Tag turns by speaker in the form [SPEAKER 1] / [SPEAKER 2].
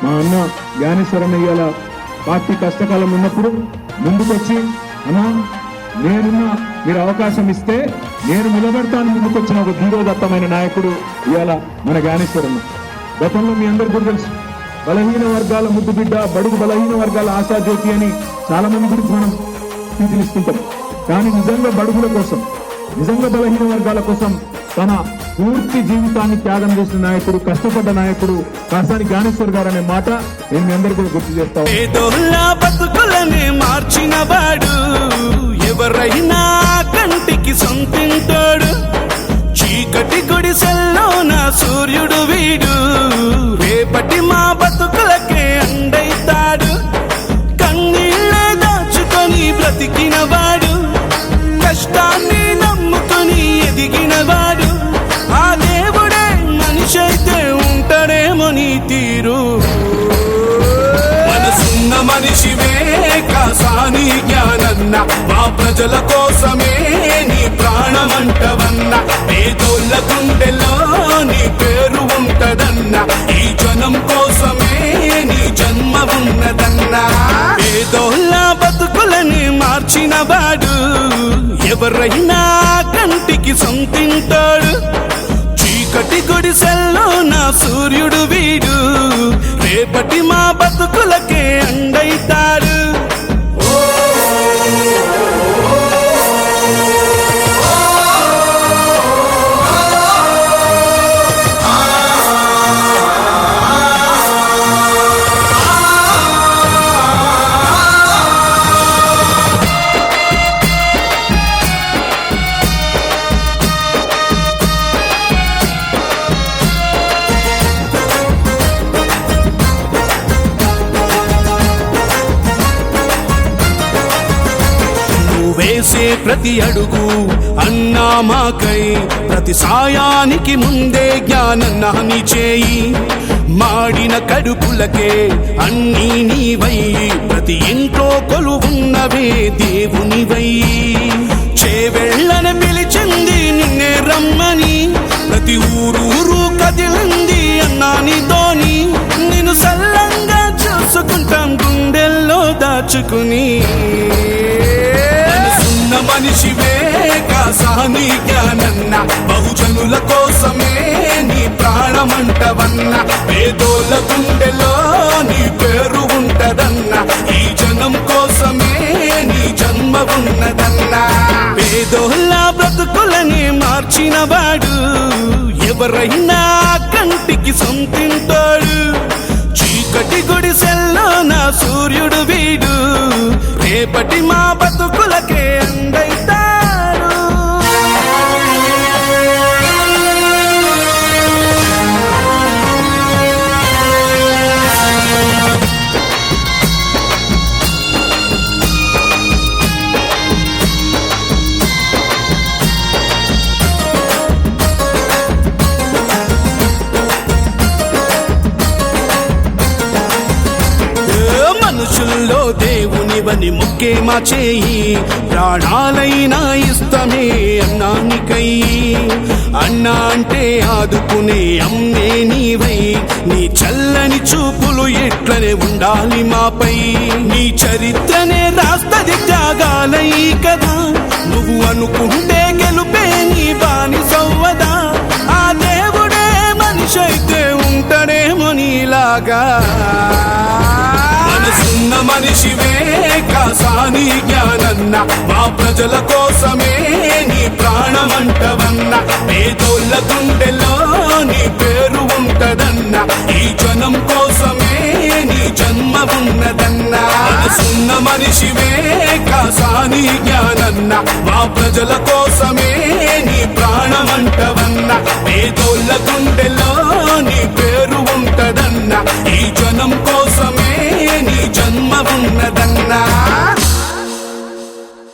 [SPEAKER 1] మా అన్న జ్ఞానేశ్వరన్న ఇవాళ పార్టీ కష్టకాలం ఉన్నప్పుడు ముందుకొచ్చి అన్నా నేనున్నా, మీరు అవకాశం ఇస్తే నేను నిలబెడతాను ముందుకొచ్చిన ఒక ధీరోదత్తమైన నాయకుడు ఇవాళ మన జ్ఞానేశ్వరన్న. గతంలో మీ అందరు కూడా తెలుసు, బలహీన వర్గాల ముద్దు బిడ్డ, బడుగు బలహీన వర్గాల ఆశాజ్యోతి అని చాలా మంది గురించి మనం తీర్చినిస్తుంటాం. కానీ నిజంగా బడుగుల కోసం, నిజంగా బలహీన వర్గాల కోసం తన పూర్తి జీవితాన్ని త్యాగం చేసిన నాయకుడు, కష్టపడ్డ నాయకుడు కాసాని జ్ఞానేశ్వర్ గారు అనే మాట నేను మీ అందరూ కూడా గుర్తు చేస్తాను.
[SPEAKER 2] మార్చిన వాడు ఎవరైనా కంటికి సొంతింటాడు. చీకటి గుడిసెల్లో నా సూర్యుడు వీడు, రేపటి మా బతుకులకే అండైతాడు. కన్నీళ్ళే దాచుకొని బ్రతికిన వాడు, కష్టాన్ని నమ్ముకొని ఎదిగిన వాడు, ఆ దేవుడే మనిషి అయితే ఉంటాడేమో నీ తీరు. మనసున్న మనిషివే కాసాని జ్ఞానన్న, మా ప్రజల కోసమే నీ ప్రాణమంటవన్న. పేదోళ్ళ గుండెల్లో నీ పేరు ఉంటదన్న, ఈ జనం కోసమే నీ జన్మ ఉన్నదన్న. పేదోళ్ళ బతుకులని మార్చిన వాడు ఎవరైనా కంటికి సొంతింటాడు. చీకటి గుడిసెల్లో నా సూర్యుడు వీడు, రేపటి మా బతుకులకే అండైతాడు. వేసే ప్రతి అడుగు అన్నా మాకై, ప్రతి సాయానికి ముందే జ్ఞానన్నాని చేయి. మాడిన కడుపులకే అన్నీ నీవై, ప్రతి ఇంట్లో కొలువున్నవే దేవునివై. చేవెళ్ళని పిలిచింది నిన్నే రమ్మని, ప్రతి ఊరూరు కదిలింది అన్నానితోని. నిన్ను సల్లంగా చూసుకుంటాం గుండెల్లో దాచుకుని. మనిషివే కాసాని జ్ఞానన్న, బహుజనుల కోసమే నీ ప్రాణమంటవన్న. పేదోళ్ళ గుండెలో నీ పేరు ఉంటదన్న, ఈ జనం కోసమే నీ జన్మ ఉన్నదన్న. పేదోళ్ళ బ్రతుకులని మార్చిన వాడు ఎవరైనా కంటికి సొంతింటాడు. చీకటి గుడిసెల్లో నా సూర్యుడు వీడు, రేపటి మా బతుకులకే అండైతాడు. మనుషుల్లో దేవునివని మొక్కే మా చేయి, ప్రాణాలైనా ఇస్తమే అన్నానికై. అన్నా అంటే ఆదుకునే అమ్మే నీవై, నీ చల్లని చూపులు ఎట్లనే ఉండాలి మాపై. నీ చరిత్రనే రాస్తది త్యాగాలై కదా, నువ్వు అనుకుంటే గెలుపే నీ బాని సవ్వదా. ఆ దేవుడే మనిషి అయితే ఉంటాడేమో నీలాగా. మనసున్న మనిషివే కాసాని జ్ఞానన్న, మా ప్రజల కోసమే నీ ప్రాణమంటవన్న. పేదోళ్ళ గుండెల్లో నీ పేరు ఉంటదన్న, ఈ జనం కోసమే నీ జన్మ ఉన్నదన్న. మనసున్న మనిషివే కాసాని జ్ఞానన్న, మా ప్రజల కోసమే నీ ప్రాణమంటవన్న. పేదోళ్ళ గుండెల్లో నీ